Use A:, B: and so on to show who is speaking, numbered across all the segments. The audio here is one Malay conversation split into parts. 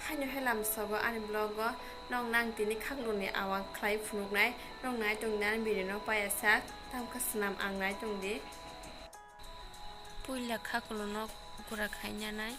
A: Hanyo hay làm sao go ani blog go nong nang tini khakluni awang khlai phunuknai nong nai tongnan video no paya sak tam kasanam ang nai tongdi puila khakluno gura khainya nai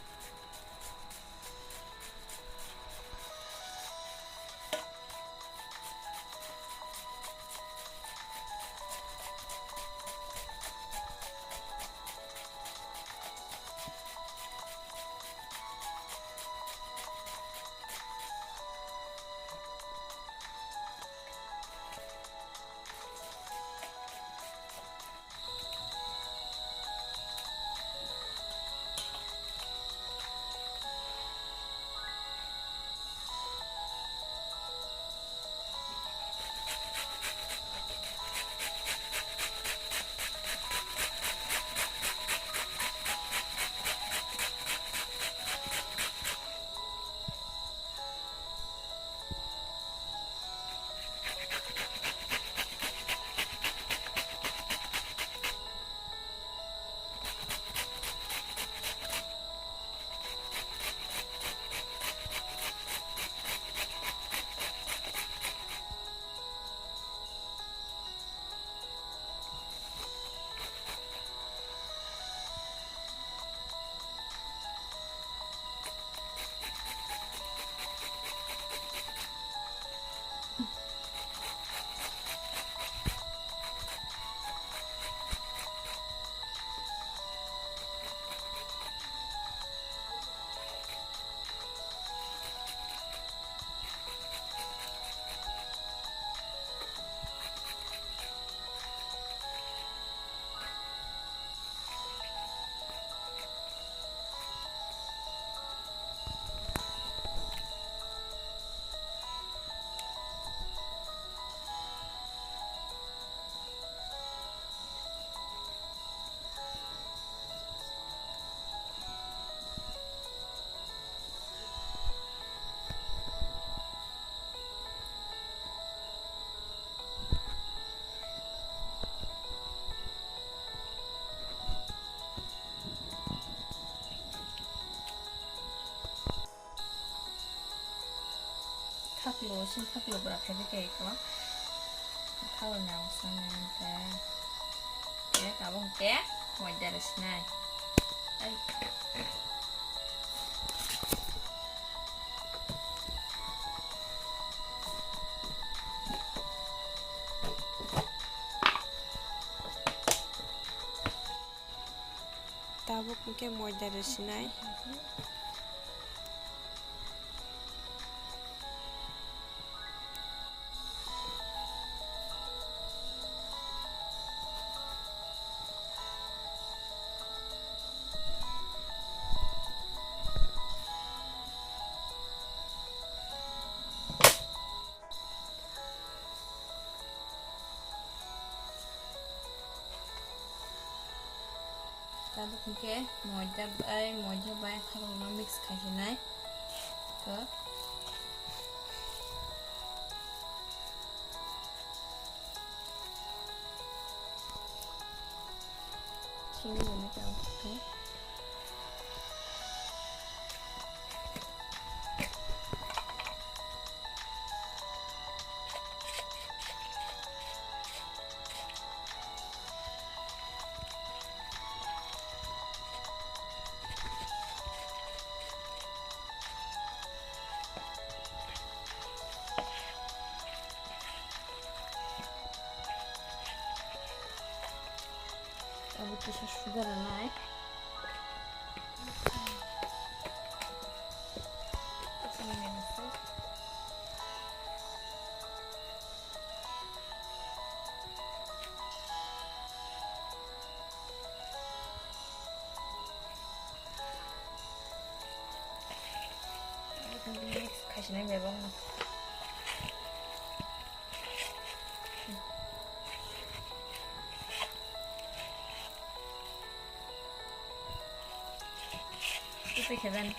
A: khaklu sin khaklu bra phebe ke ko khalo nào sang ta để tạo bông té ngoài đây là này đây tabuk ke moja dari sini tabuk ke moja bay kalau no mix kasih naik ke sini mana tabuk ke tabuk bisa sugar naik kasih naik bebang itu keren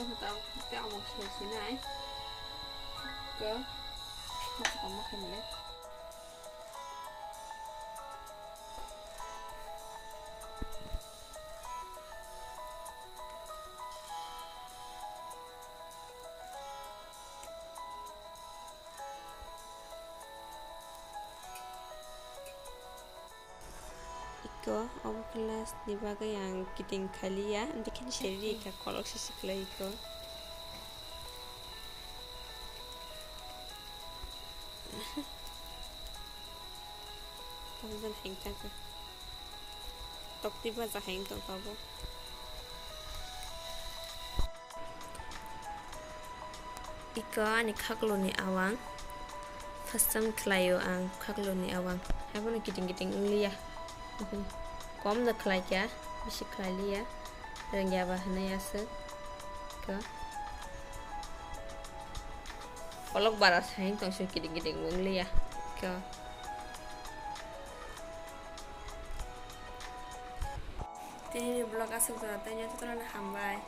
A: kita mau ke sini ke kita mau ke mana Iko, kelas di bagai yang kiting kali ya, nanti kan seri ka kolok sesekala iko. Kamu dan heng tak? Tok tiba za heng tong kabo. Iko ani kaklo ni awang, first time klayo ang kaklo ni awang. Apa nak kiting uli ya? Kom da klay ya, bisi klay ya, rengya bahana ya se, ke, kolok baras hain tong su kiting uli ya, ke. Tini blog asal tu, tanya tu terus nak hambai.